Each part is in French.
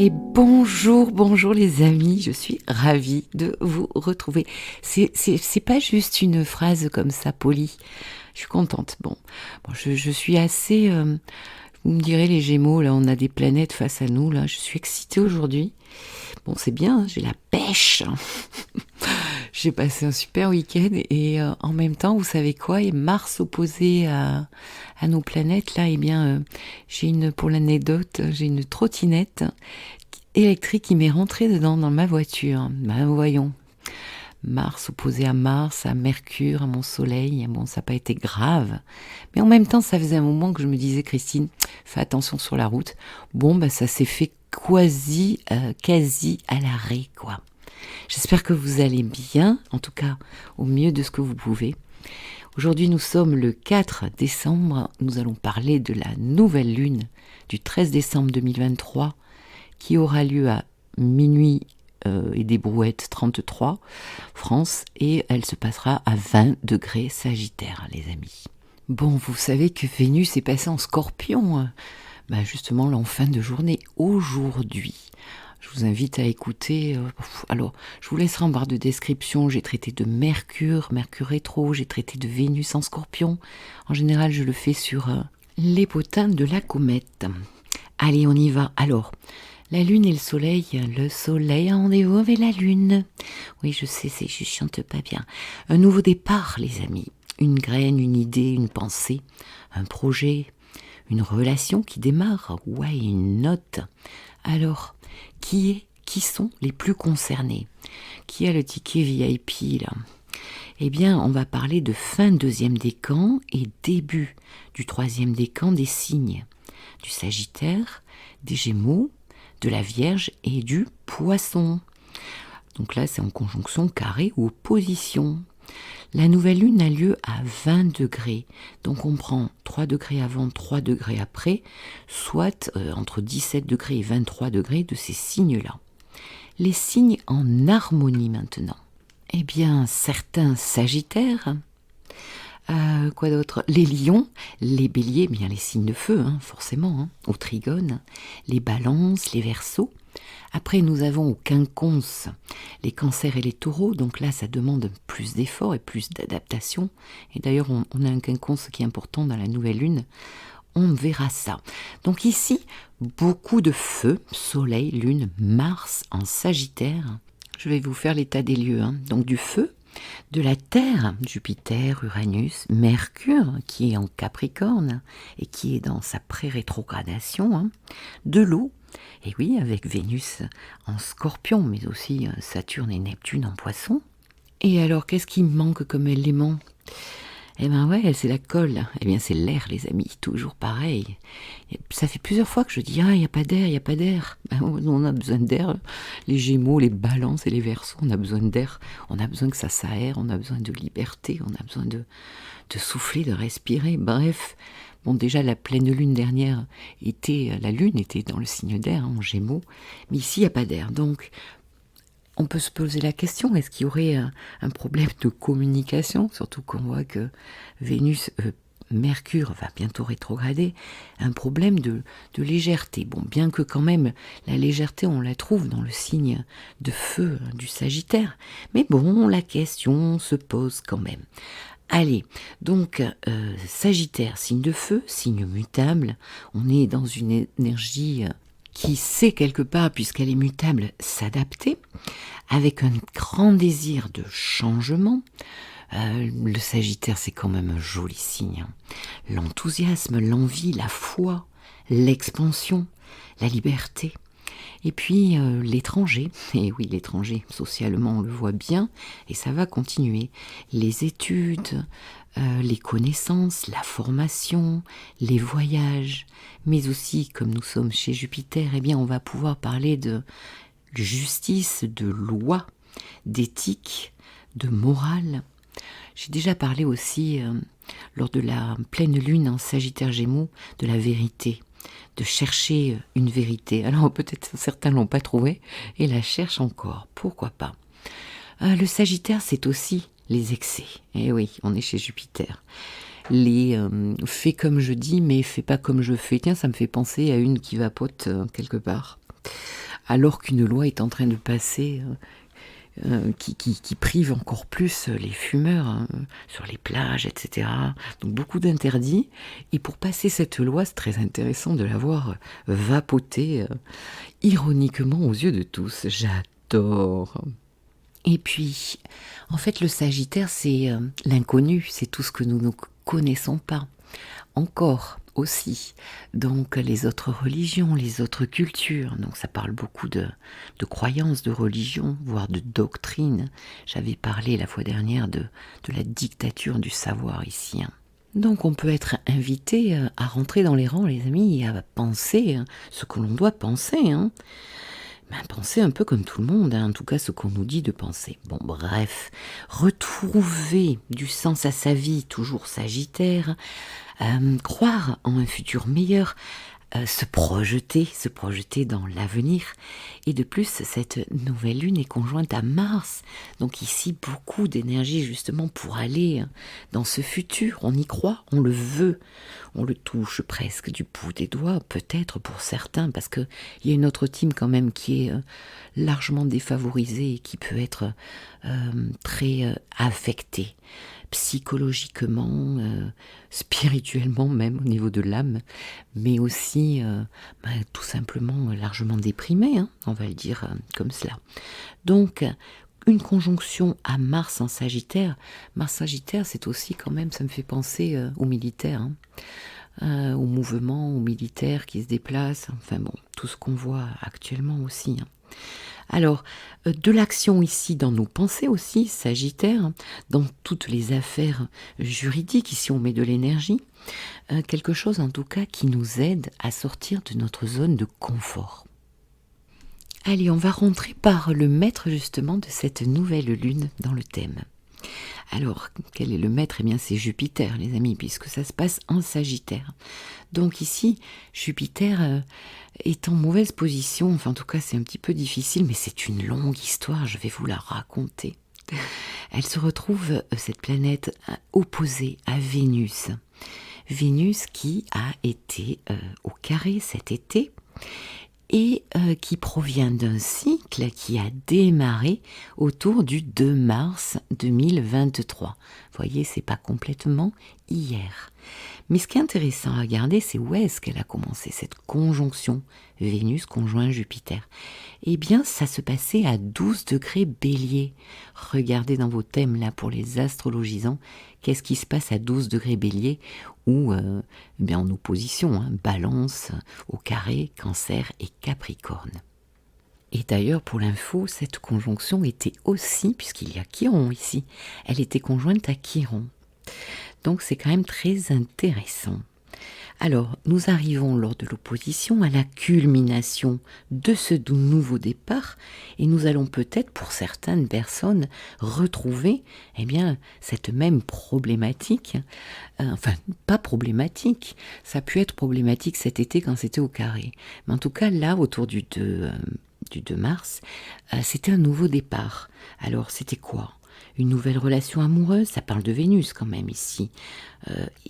Et bonjour les amis, je suis ravie de vous retrouver. C'est pas juste une phrase comme ça polie, je suis contente. Bon, je suis assez, vous me direz les Gémeaux, là on a des planètes face à nous, là je suis excitée aujourd'hui. Bon c'est bien, hein, j'ai la pêche. J'ai passé un super week-end et en même temps, vous savez quoi, et Mars opposé à nos planètes, là, eh bien, pour l'anecdote, j'ai une trottinette électrique qui m'est rentrée dedans dans ma voiture. Ben, voyons, Mars opposé à Mars, à Mercure, à mon Soleil. Bon, ça n'a pas été grave, mais en même temps, ça faisait un moment que je me disais, Christine, fais attention sur la route. Bon, ben, ça s'est fait quasi à l'arrêt, quoi. J'espère que vous allez bien, en tout cas au mieux de ce que vous pouvez. Aujourd'hui, nous sommes le 4 décembre. Nous allons parler de la nouvelle lune du 13 décembre 2023 qui aura lieu à minuit et des brouettes 33 France et elle se passera à 20 degrés Sagittaire, les amis. Bon, vous savez que Vénus est passée en Scorpion, justement là en fin de journée aujourd'hui. Je vous invite à écouter. Alors, je vous laisserai en barre de description. J'ai traité de Mercure rétro. J'ai traité de Vénus en Scorpion. En général, je le fais sur les potins de la comète. Allez, on y va. Alors, la Lune et le Soleil. Le Soleil a rendez-vous avec la Lune. Oui, je sais, je chante pas bien. Un nouveau départ, les amis. Une graine, une idée, une pensée, un projet, une relation qui démarre. Ouais, une note. Alors, qui sont les plus concernés? Qui a le ticket VIP là? Eh bien, on va parler de fin deuxième décan et début du troisième décan des signes. Du Sagittaire, des Gémeaux, de la Vierge et du Poisson. Donc là, c'est en conjonction, carré ou opposition. La nouvelle lune a lieu à 20 degrés, donc on prend 3 degrés avant, 3 degrés après, soit entre 17 degrés et 23 degrés de ces signes-là. Les signes en harmonie maintenant. Eh bien, certains Sagittaires, quoi d'autre? Les lions, les béliers, bien les signes de feu, forcément, au trigone, les balances, les verseaux. Après, nous avons au quinconce les cancers et les taureaux, donc là, ça demande plus d'efforts et plus d'adaptation. Et d'ailleurs, on a un quinconce qui est important dans la nouvelle lune. On verra ça. Donc ici, beaucoup de feu, soleil, lune, Mars en Sagittaire. Je vais vous faire l'état des lieux. Donc du feu, de la Terre, Jupiter, Uranus, Mercure qui est en Capricorne et qui est dans sa pré-rétrogradation, de l'eau, et oui, avec Vénus en Scorpion, mais aussi Saturne et Neptune en Poisson. Et alors, qu'est-ce qui manque comme élément? Eh ben ouais, c'est la colle. Eh bien, c'est l'air, les amis, toujours pareil. Et ça fait plusieurs fois que je dis, il n'y a pas d'air, il n'y a pas d'air. On a besoin d'air. Les Gémeaux, les Balances et les Verseaux, on a besoin d'air. On a besoin que ça s'aère, on a besoin de liberté, on a besoin de souffler, de respirer. Bref, bon, déjà, la pleine lune dernière la lune était dans le signe d'air, en Gémeaux. Mais ici, il n'y a pas d'air. Donc, on peut se poser la question, est-ce qu'il y aurait un problème de communication, surtout qu'on voit que Mercure va bientôt rétrograder, un problème de légèreté. Bon, bien que quand même, la légèreté, on la trouve dans le signe de feu du Sagittaire, mais bon, la question se pose quand même. Allez, donc Sagittaire, signe de feu, signe mutable, on est dans une énergie qui sait quelque part, puisqu'elle est mutable, s'adapter, avec un grand désir de changement. Le Sagittaire, c'est quand même un joli signe. L'enthousiasme, l'envie, la foi, l'expansion, la liberté. Et puis l'étranger, et oui l'étranger, socialement on le voit bien, et ça va continuer. Les études, les connaissances, la formation, les voyages, mais aussi comme nous sommes chez Jupiter, eh bien on va pouvoir parler de justice, de loi, d'éthique, de morale. J'ai déjà parlé aussi, lors de la pleine lune en Sagittaire Gémeaux, de la vérité, de chercher une vérité. Alors peut-être certains ne l'ont pas trouvée et la cherchent encore, pourquoi pas. Le Sagittaire, c'est aussi les excès. Eh oui, on est chez Jupiter. Les fais comme je dis, mais fais pas comme je fais. Tiens, ça me fait penser à une qui vapote quelque part. alors qu'une loi est en train de passer qui prive encore plus les fumeurs sur les plages, etc. Donc beaucoup d'interdits. Et pour passer cette loi, c'est très intéressant de la voir vapoter ironiquement aux yeux de tous. J'adore. Et puis, en fait, le Sagittaire, c'est l'inconnu, c'est tout ce que nous ne connaissons pas. Encore aussi, donc les autres religions, les autres cultures, donc ça parle beaucoup de croyances, de religion, voire de doctrine. J'avais parlé la fois dernière de la dictature du savoir ici. Donc on peut être invité à rentrer dans les rangs, les amis, et à penser ce que l'on doit penser. Penser un peu comme tout le monde, en tout cas ce qu'on nous dit de penser. Bon, bref, retrouver du sens à sa vie, toujours Sagittaire, croire en un futur meilleur, se projeter dans l'avenir. Et de plus, cette nouvelle lune est conjointe à Mars. Donc ici, beaucoup d'énergie justement pour aller dans ce futur. On y croit, on le veut, on le touche presque du bout des doigts, peut-être pour certains, parce qu'il y a une autre team quand même qui est largement défavorisée et qui peut être très affectée psychologiquement, spirituellement même au niveau de l'âme, mais aussi tout simplement largement déprimé, on va le dire comme cela. Donc une conjonction à Mars en Sagittaire. Mars Sagittaire, c'est aussi quand même, ça me fait penser aux militaires, aux mouvements, aux militaires qui se déplacent, enfin bon, tout ce qu'on voit actuellement aussi. Alors, de l'action ici dans nos pensées aussi, Sagittaire, dans toutes les affaires juridiques, ici on met de l'énergie, quelque chose en tout cas qui nous aide à sortir de notre zone de confort. Allez, on va rentrer par le maître justement de cette nouvelle lune dans le thème. Alors, quel est le maître? Eh bien, c'est Jupiter, les amis, puisque ça se passe en Sagittaire. Donc ici, Jupiter est en mauvaise position, enfin en tout cas c'est un petit peu difficile, mais c'est une longue histoire, je vais vous la raconter. Elle se retrouve, cette planète, opposée à Vénus. Vénus qui a été au carré cet été, et qui provient d'un cycle qui a démarré autour du 2 mars 2023. Vous voyez, c'est pas complètement hier. Mais ce qui est intéressant à regarder, c'est où est-ce qu'elle a commencé, cette conjonction Vénus conjoint Jupiter. Eh bien, ça se passait à 12 degrés Bélier. Regardez dans vos thèmes là pour les astrologisants, qu'est-ce qui se passe à 12 degrés Bélier ou bien en opposition, Balance au carré, Cancer et Capricorne. Et d'ailleurs, pour l'info, cette conjonction était aussi, puisqu'il y a Chiron ici, elle était conjointe à Chiron. Donc c'est quand même très intéressant. Alors, nous arrivons lors de l'opposition à la culmination de ce nouveau départ et nous allons peut-être, pour certaines personnes, retrouver cette même problématique. Enfin, pas problématique, ça a pu être problématique cet été quand c'était au carré. Mais en tout cas, là, autour du 2 mars, c'était un nouveau départ. Alors, c'était quoi ? Une nouvelle relation amoureuse, ça parle de Vénus quand même ici,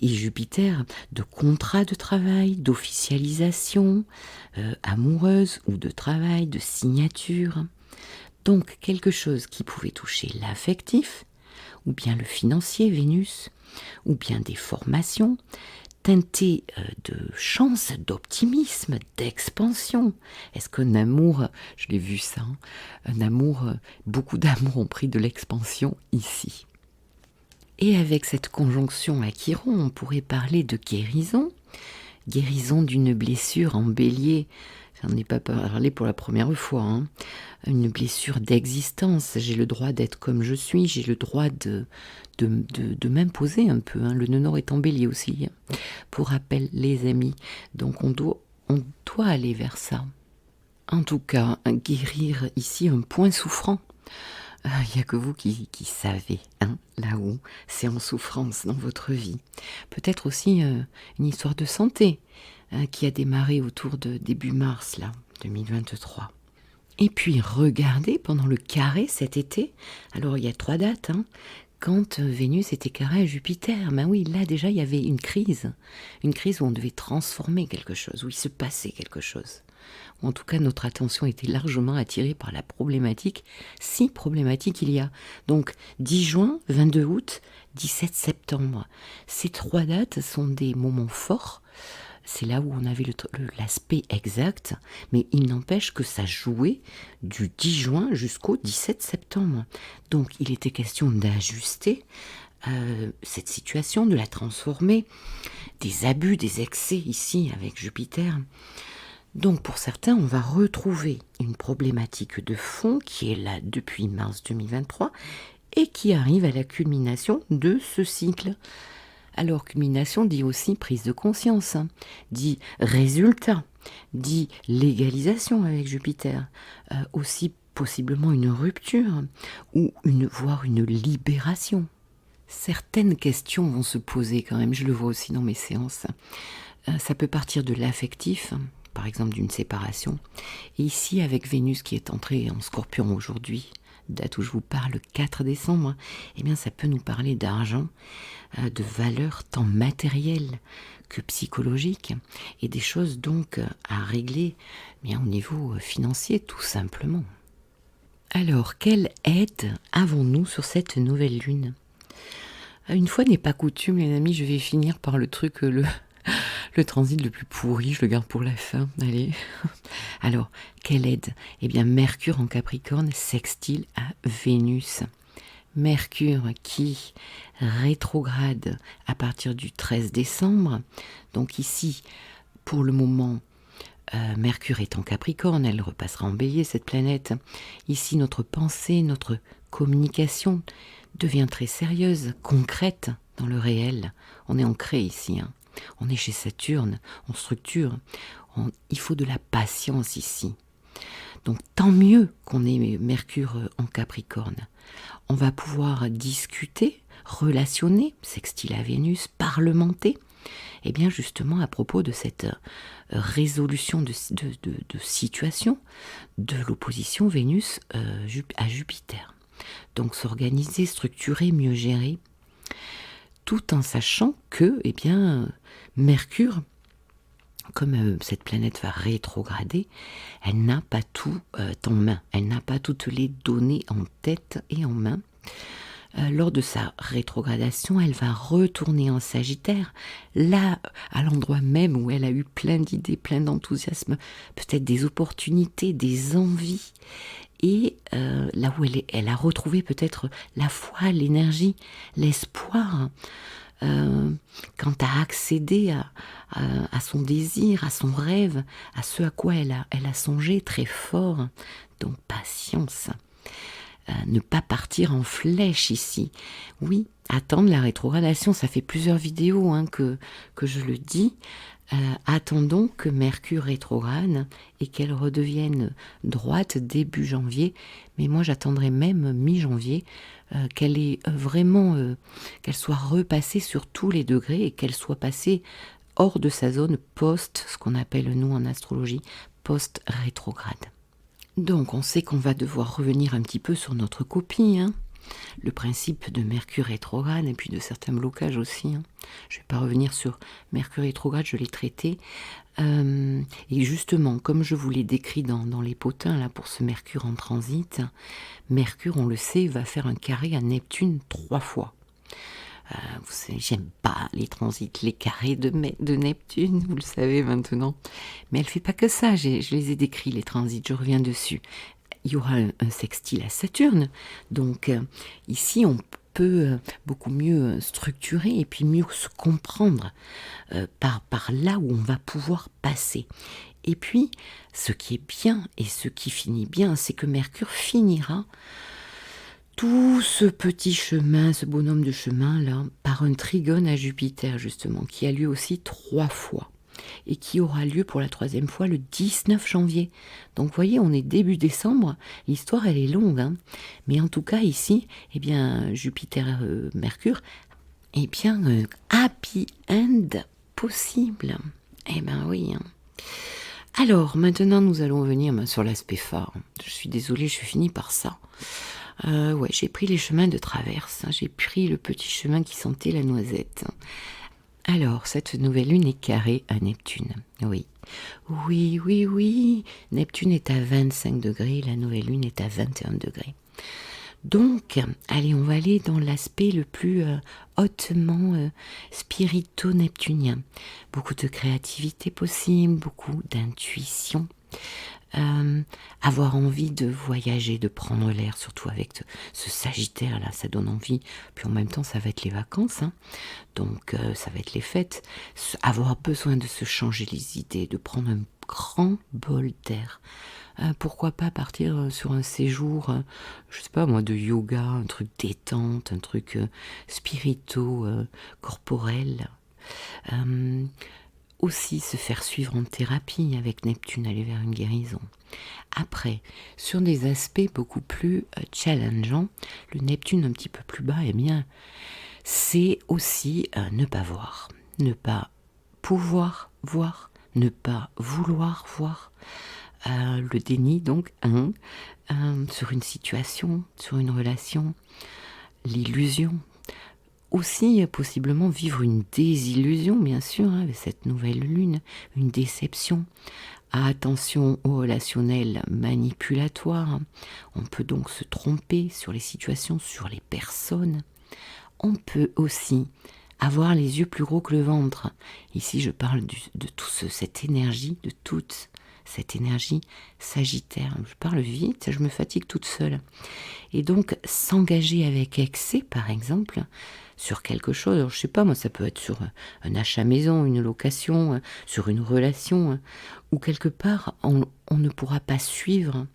et Jupiter, de contrat de travail, d'officialisation amoureuse ou de travail, de signature. Donc quelque chose qui pouvait toucher l'affectif, ou bien le financier, Vénus, ou bien des formations, teinté de chance, d'optimisme, d'expansion. Est-ce qu'un amour, je l'ai vu ça, un amour, beaucoup d'amour ont pris de l'expansion ici. Et avec cette conjonction à Chiron, on pourrait parler de guérison, guérison d'une blessure en bélier. J'en ai pas parlé pour la première fois, une blessure d'existence. J'ai le droit d'être comme je suis, j'ai le droit de m'imposer un peu. Le nœud nord est en bélier aussi, pour rappel les amis. Donc on doit aller vers ça. En tout cas, guérir ici un point souffrant. Il n'y a que vous qui savez, là où c'est en souffrance dans votre vie. Peut-être aussi une histoire de santé qui a démarré autour de début mars, là, 2023. Et puis regardez pendant le carré cet été, alors il y a 3 dates, quand Vénus était carré à Jupiter. Ben oui, là déjà il y avait une crise où on devait transformer quelque chose, où il se passait quelque chose. Ou en tout cas notre attention était largement attirée par la problématique, si problématique il y a. Donc 10 juin, 22 août, 17 septembre. Ces 3 dates sont des moments forts. C'est là où on avait l'aspect exact, mais il n'empêche que ça jouait du 10 juin jusqu'au 17 septembre. Donc il était question d'ajuster cette situation, de la transformer, des abus, des excès ici avec Jupiter. Donc pour certains, on va retrouver une problématique de fond qui est là depuis mars 2023 et qui arrive à la culmination de ce cycle. Alors, culmination dit aussi prise de conscience, dit résultat, dit légalisation avec Jupiter, aussi possiblement une rupture, ou voire une libération. Certaines questions vont se poser quand même, je le vois aussi dans mes séances. Ça peut partir de l'affectif, par exemple d'une séparation. Et ici, avec Vénus qui est entrée en Scorpion aujourd'hui, date où je vous parle, le 4 décembre, eh bien ça peut nous parler d'argent, de valeurs tant matérielles que psychologiques, et des choses donc à régler bien au niveau financier tout simplement. Alors, quelle aide avons-nous sur cette nouvelle lune ? Une fois n'est pas coutume, les amis, je vais finir par le truc, le transit le plus pourri, je le garde pour la fin, allez. Alors, quelle aide ? Eh bien, Mercure en Capricorne sextile à Vénus. Mercure qui rétrograde à partir du 13 décembre. Donc ici, pour le moment, Mercure est en Capricorne, elle repassera en Bélier, cette planète. Ici, notre pensée, notre communication devient très sérieuse, concrète dans le réel. On est ancré ici, hein. On est chez Saturne, on structure. Il faut de la patience ici. Donc tant mieux qu'on ait Mercure en Capricorne. On va pouvoir discuter, relationner, sextile à Vénus, parlementer. Et bien justement à propos de cette résolution de situation de l'opposition Vénus à Jupiter. Donc s'organiser, structurer, mieux gérer, tout en sachant que eh bien, Mercure, comme cette planète va rétrograder, elle n'a pas tout en main, elle n'a pas toutes les données en tête et en main. Lors de sa rétrogradation, elle va retourner en Sagittaire, là, à l'endroit même où elle a eu plein d'idées, plein d'enthousiasme, peut-être des opportunités, des envies, et là où elle a retrouvé peut-être la foi, l'énergie, l'espoir, quant à accéder à son désir, à son rêve, à ce à quoi elle a songé très fort. Donc patience. Ne pas partir en flèche ici. Oui, attendre la rétrogradation, ça fait plusieurs vidéos que je le dis. Attendons que Mercure rétrograde et qu'elle redevienne droite début janvier. Mais moi j'attendrai même mi-janvier qu'elle ait vraiment, qu'elle soit repassée sur tous les degrés et qu'elle soit passée hors de sa zone post, ce qu'on appelle nous en astrologie, post-rétrograde. Donc on sait qu'on va devoir revenir un petit peu sur notre copie, le principe de Mercure rétrograde et puis de certains blocages aussi. Je ne vais pas revenir sur Mercure rétrograde, je l'ai traité. Et justement, comme je vous l'ai décrit dans les potins là, pour ce Mercure en transit, Mercure, on le sait, va faire un carré à Neptune 3 fois. Vous savez, j'aime pas les transits, les carrés de Neptune, vous le savez maintenant. Mais elle fait pas que ça, je les ai décrits, les transits, je reviens dessus. Il y aura un sextile à Saturne, donc ici on peut beaucoup mieux structurer et puis mieux se comprendre par là où on va pouvoir passer. Et puis, ce qui est bien et ce qui finit bien, c'est que Mercure finira tout ce petit chemin, ce bonhomme de chemin là, par un trigone à Jupiter justement, qui a lieu aussi 3 fois et qui aura lieu pour la 3e fois le 19 janvier. Donc vous voyez, on est début décembre, l'histoire elle est longue, mais en tout cas ici, eh bien Jupiter-Mercure, eh bien happy end possible. Eh ben oui. Alors maintenant nous allons venir sur l'aspect phare. Je suis désolée, je finis par ça. Ouais, j'ai pris les chemins de traverse, hein. J'ai pris le petit chemin qui sentait la noisette. Alors, cette nouvelle lune est carrée à Neptune. Oui. Oui, oui, oui. Neptune est à 25 degrés, la nouvelle lune est à 21 degrés. Donc, allez, on va aller dans l'aspect le plus hautement spirito-neptunien. Beaucoup de créativité possible, beaucoup d'intuition. Avoir envie de voyager, de prendre l'air, surtout avec ce Sagittaire là, ça donne envie. Puis en même temps, ça va être les vacances, hein. Donc ça va être les fêtes. Avoir besoin de se changer les idées, de prendre un grand bol d'air. Pourquoi pas partir sur un séjour, je sais pas moi, de yoga, un truc détente, un truc corporel. Euh, Aussi se faire suivre en thérapie avec Neptune, aller vers une guérison. Après, sur des aspects beaucoup plus challengeants, le Neptune un petit peu plus bas, eh bien, c'est aussi ne pas voir, ne pas pouvoir voir, ne pas vouloir voir. Le déni, donc, sur une situation, sur une relation, l'illusion. Aussi, possiblement vivre une désillusion, bien sûr, hein, avec cette nouvelle lune, une déception. Attention au relationnel manipulatoire. On peut donc se tromper sur les situations, sur les personnes. On peut aussi avoir les yeux plus gros que le ventre. Ici, je parle de cette énergie, de toute cette énergie sagittaire. Je parle vite, je me fatigue toute seule. Et donc, s'engager avec excès, par exemple, sur quelque chose, alors, je sais pas, moi, ça peut être sur un achat maison, une location, sur une relation, où quelque part, on ne pourra pas suivre,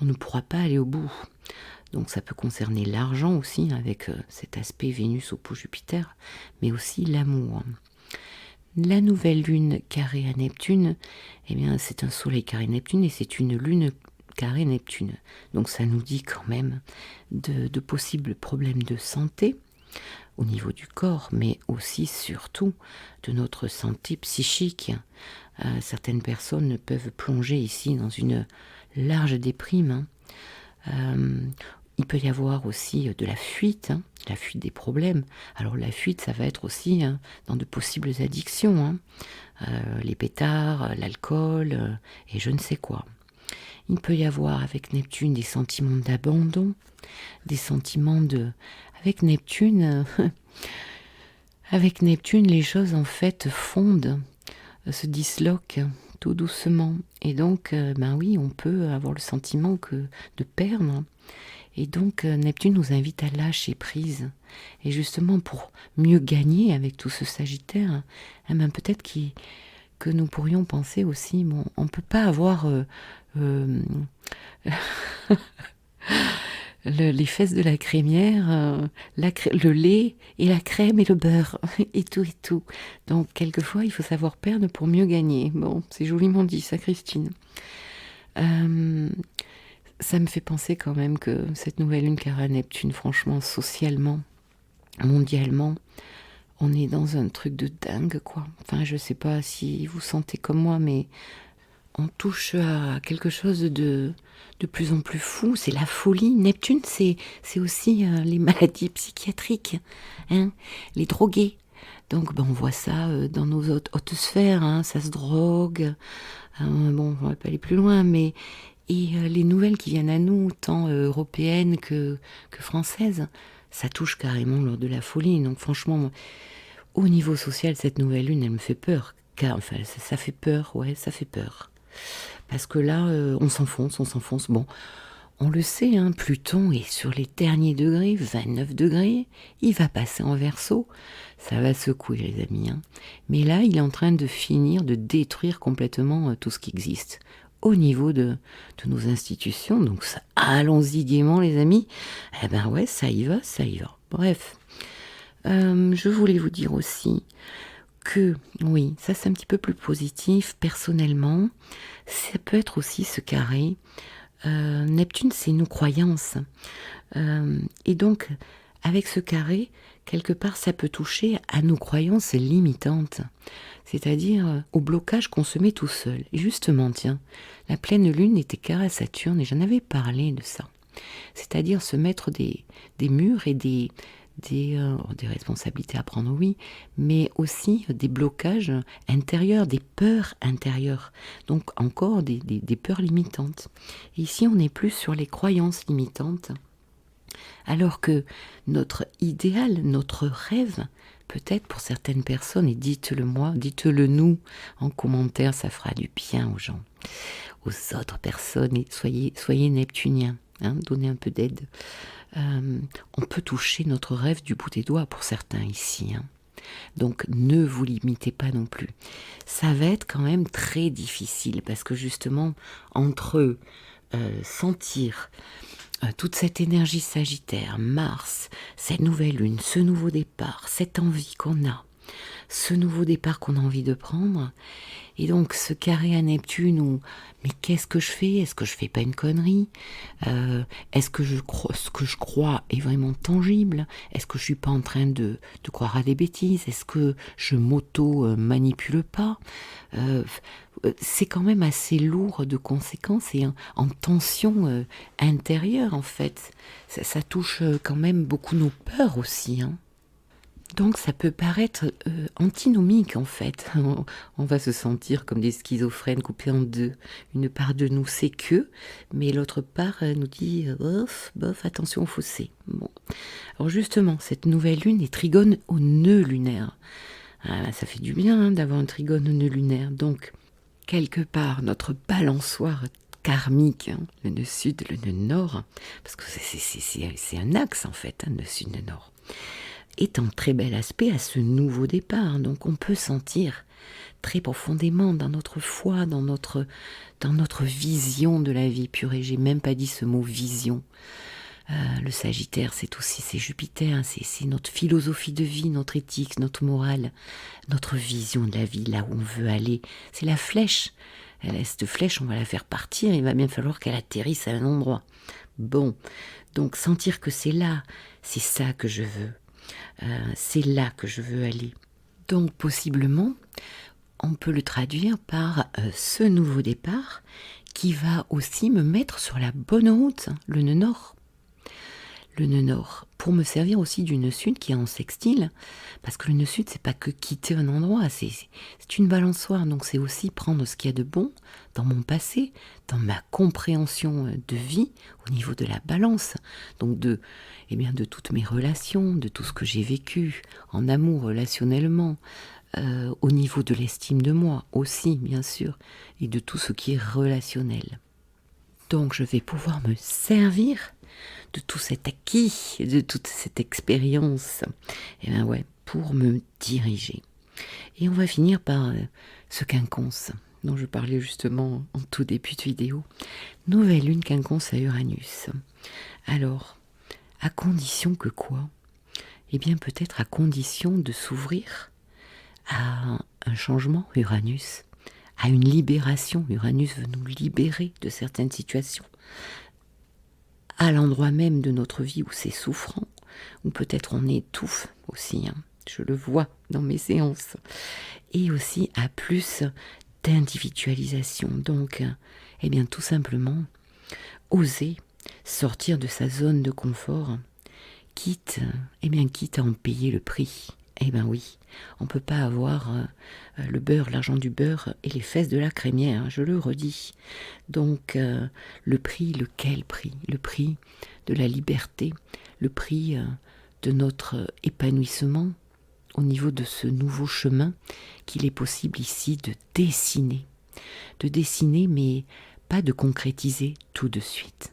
on ne pourra pas aller au bout. Donc ça peut concerner l'argent aussi, avec cet aspect Vénus oppo Jupiter, mais aussi l'amour. La nouvelle lune carrée à Neptune, eh bien c'est un soleil carré Neptune et c'est une lune carré Neptune. Donc ça nous dit quand même de possibles problèmes de santé au niveau du corps, mais aussi surtout de notre santé psychique. Certaines personnes peuvent plonger ici dans une large déprime, hein. Il peut y avoir aussi de la fuite des problèmes. Alors la fuite, ça va être aussi dans de possibles addictions, hein. Les pétards, l'alcool et je ne sais quoi. Il peut y avoir avec Neptune des sentiments d'abandon, des sentiments de... Avec Neptune, avec Neptune, les choses en fait fondent, se disloquent tout doucement. Et donc, ben oui, on peut avoir le sentiment de perdre. Et donc, Neptune nous invite à lâcher prise. Et justement, pour mieux gagner avec tout ce Sagittaire, eh ben peut-être que nous pourrions penser aussi, bon, on ne peut pas avoir les fesses de la crémière, le lait et la crème et le beurre, et tout et tout. Donc, quelquefois, il faut savoir perdre pour mieux gagner. Bon, c'est joliment dit, ça, Christine. Ça me fait penser quand même que cette nouvelle lune carrée à Neptune, franchement, socialement, mondialement, on est dans un truc de dingue, quoi. Enfin, je sais pas si vous sentez comme moi, mais on touche à quelque chose de plus en plus fou. C'est la folie. Neptune, c'est aussi les maladies psychiatriques, hein, les drogués. Donc, ben, on voit ça dans nos hautes sphères, hein, ça se drogue. Bon, on va pas aller plus loin, mais... Et les nouvelles qui viennent à nous, tant européennes que françaises, ça touche carrément lors de la folie. Donc franchement, au niveau social, cette nouvelle lune, elle me fait peur. Car, enfin, ça fait peur, ouais, ça fait peur. Parce que là, on s'enfonce. Bon, on le sait, hein, Pluton est sur les derniers degrés, 29 degrés. Il va passer en Verseau. Ça va secouer, les amis, hein. Mais là, il est en train de finir, de détruire complètement tout ce qui existe au niveau de nos institutions. Donc ça, allons-y gaiement, les amis. Eh ben ouais, ça y va. Bref, je voulais vous dire aussi que, oui, ça c'est un petit peu plus positif. Personnellement, ça peut être aussi ce carré. Neptune, c'est nos croyances. Et donc, avec ce carré, quelque part, ça peut toucher à nos croyances limitantes. C'est-à-dire au blocage qu'on se met tout seul. Et justement, tiens, la pleine lune était carrée à Saturne et j'en avais parlé de ça. C'est-à-dire se mettre des murs et des responsabilités à prendre, oui, mais aussi des blocages intérieurs, des peurs intérieures. Donc encore des peurs limitantes. Et ici, on est plus sur les croyances limitantes, alors que notre idéal, notre rêve, peut-être pour certaines personnes, et dites-le moi, dites-le nous en commentaire, ça fera du bien aux gens, aux autres personnes, et soyez neptuniens, hein, donnez un peu d'aide. On peut toucher notre rêve du bout des doigts pour certains ici, hein. Donc ne vous limitez pas non plus. Ça va être quand même très difficile parce que justement, entre sentir toute cette énergie sagittaire, Mars, cette nouvelle lune, ce nouveau départ, cette envie qu'on a, ce nouveau départ qu'on a envie de prendre, et donc ce carré à Neptune où mais qu'est-ce que je fais? Est-ce que je fais pas une connerie? Est-ce que ce que je crois est vraiment tangible? Est-ce que je suis pas en train de croire à des bêtises? Est-ce que je m'auto-manipule pas? C'est quand même assez lourd de conséquences et en tension intérieure en fait. Ça touche quand même beaucoup nos peurs aussi, hein. Donc ça peut paraître antinomique en fait. On va se sentir comme des schizophrènes coupés en deux. Une part de nous sait que, mais l'autre part nous dit bof, bof, attention au fossé. Bon. Alors justement, cette nouvelle lune est trigone au nœud lunaire. Ah, ça fait du bien hein, d'avoir un trigone au nœud lunaire. Donc, quelque part, notre balançoire karmique, hein, le nœud sud, le nœud nord, parce que c'est un axe en fait, hein, nœud sud, nœud nord, est en très bel aspect à ce nouveau départ. Donc on peut sentir très profondément dans notre foi, dans notre vision de la vie. Purée, j'ai même pas dit ce mot vision. Le Sagittaire, c'est Jupiter, c'est notre philosophie de vie, notre éthique, notre morale, notre vision de la vie, là où on veut aller. C'est la flèche. Cette flèche, on va la faire partir, il va bien falloir qu'elle atterrisse à un endroit. Bon, donc sentir que c'est là, c'est ça que je veux. C'est là que je veux aller. Donc possiblement, on peut le traduire par ce nouveau départ qui va aussi me mettre sur la bonne route, le nœud nord. Le nœud nord, pour me servir aussi du nœud sud qui est en sextile, parce que le nœud sud, c'est pas que quitter un endroit, c'est une balançoire, donc c'est aussi prendre ce qu'il y a de bon dans mon passé, dans ma compréhension de vie, au niveau de la balance, donc de toutes mes relations, de tout ce que j'ai vécu, en amour, relationnellement, au niveau de l'estime de moi aussi, bien sûr, et de tout ce qui est relationnel. Donc je vais pouvoir me servir de tout cet acquis, de toute cette expérience, et ben ouais, pour me diriger. Et on va finir par ce quinconce dont je parlais justement en tout début de vidéo. Nouvelle lune quinconce à Uranus. Alors, à condition que quoi? Eh bien peut-être à condition de s'ouvrir à un changement, Uranus, à une libération. Uranus veut nous libérer de certaines situations, à l'endroit même de notre vie où c'est souffrant, où peut-être on étouffe aussi, hein. Je le vois dans mes séances, et aussi à plus d'individualisation. Donc, eh bien tout simplement, oser sortir de sa zone de confort, quitte à en payer le prix. Eh bien oui, on ne peut pas avoir le beurre, l'argent du beurre et les fesses de la crémière, hein, je le redis. Donc le prix, lequel prix? Le prix de la liberté, le prix de notre épanouissement au niveau de ce nouveau chemin qu'il est possible ici de dessiner. De dessiner, mais pas de concrétiser tout de suite.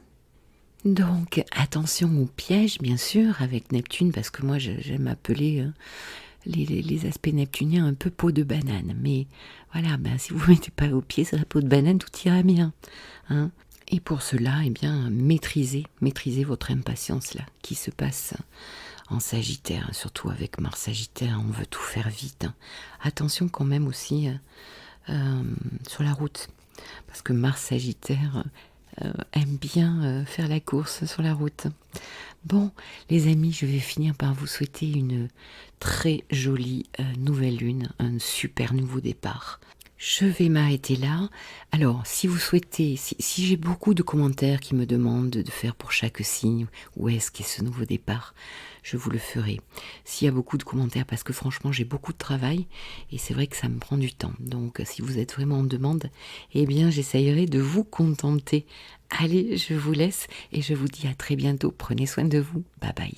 Donc, attention aux pièges, bien sûr, avec Neptune, parce que moi, j'aime appeler les aspects neptuniens un peu peau de banane. Mais voilà, si vous ne mettez pas vos pieds sur la peau de banane, tout ira bien, hein. Et pour cela, eh bien, maîtrisez votre impatience, là, qui se passe en Sagittaire, surtout avec Mars Sagittaire, on veut tout faire vite, hein. Attention quand même aussi sur la route, parce que Mars Sagittaire aime bien faire la course sur la route. Bon, les amis, je vais finir par vous souhaiter une très jolie nouvelle lune, un super nouveau départ. Je vais m'arrêter là. Alors, si vous souhaitez, si j'ai beaucoup de commentaires qui me demandent de faire pour chaque signe, où est-ce qu'est ce nouveau départ, je vous le ferai. S'il y a beaucoup de commentaires, parce que franchement, j'ai beaucoup de travail et c'est vrai que ça me prend du temps. Donc, si vous êtes vraiment en demande, eh bien, j'essayerai de vous contenter. Allez, je vous laisse et je vous dis à très bientôt. Prenez soin de vous. Bye bye.